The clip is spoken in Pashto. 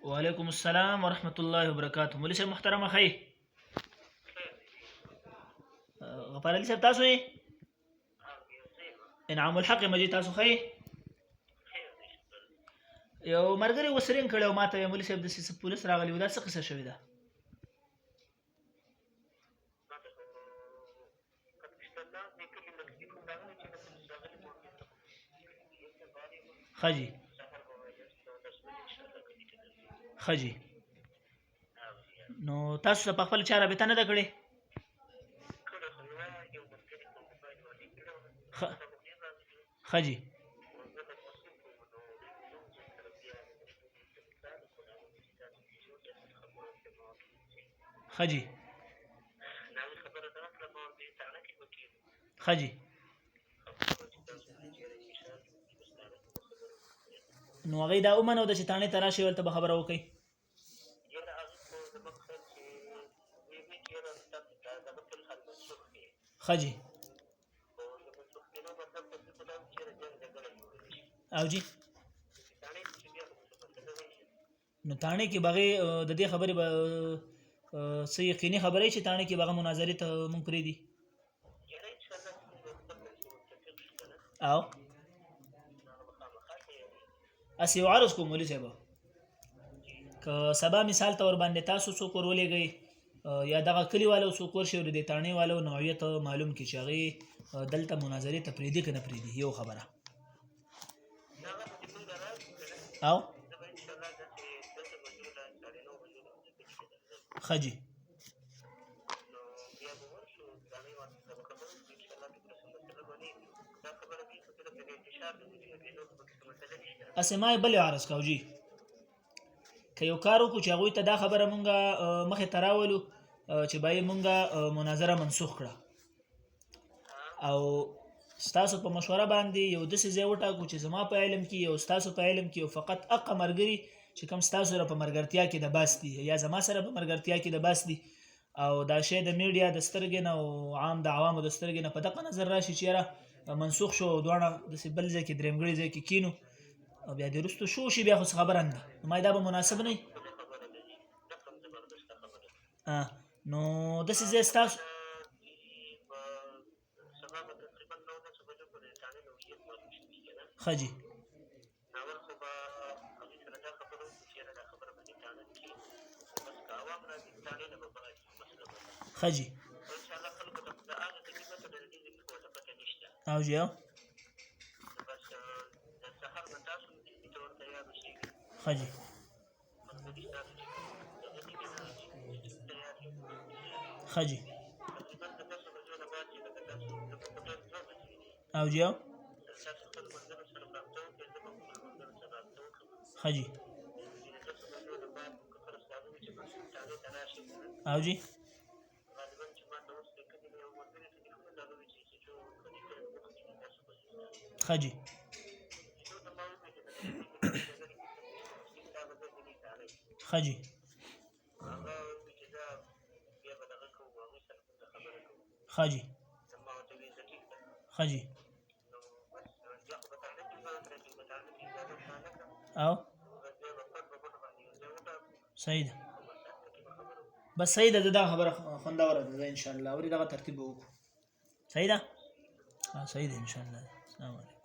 وعلیکم السلام ورحمۃ اللہ وبرکاتہ. مولوی صاحب محترمه خی غفار علي صاحب تاسو یې انعام الحق مجي تاسو خی یو مرګري وسرین کړو ماته مولوی صاحب د سیس پولیس راغلی و دا څه قصه شوې ده؟ خجي خجي نو تاسو په خپل چاره به نه ده کړې؟ خجي خجي خجي نو هغه دا ومنو د چې تانه تراشي ورته به خبره وکي. خجي او جی نو تانه کې بغي د دې خبرې به سې یقیني خبرې چې تانه کې بغه مناظره ته مونږ پرې دي او اسی عرض کوم مولوی صاحب که سبا مثال تور باندې تاسو څوک ورولېږئ یا دغه کلیوالو څوک ورشي ور دي تانه والو نوعیت معلوم کی چاغي دلته مناظره ته پرې دي کنه پرې دي یو خبره او خجي اسماء بل عرض کوجی که یو کارو کو چې هغه ته دا خبره مونږه مخه تراولو چې بای مونږه مناظره منسوخ کړه او ستاسو په مشوره باندې یو د څه ځای وټاکو چې زما په علم کې او ستاسو په علم کې فقط اقا مرګري چې کوم ستاسو سره په مرګرتیا کې د باس دي یا زما سره په مرګرتیا کې د باس دي او دا شی د میډیا د سترګې نه او عام د عوامو د سترګې نه په دغه نظر راشي چې را منسوخ شو دوه د بل ځای کې درېمګړي ځای کې کینو او بیا د رستو شو شي بیا خو خبره نه ما دا به مناسب نه نو د څه ځای ستاسو خجي خجي او جیو خجي خجي او جیو خجي او جی خجي خجي خجي خجي او سعید بس سعید دا خبره خوندوره ده ان شاء الله ورې دغه ترتیب وکړو سعید سعید ان شاء الله السلام علیکم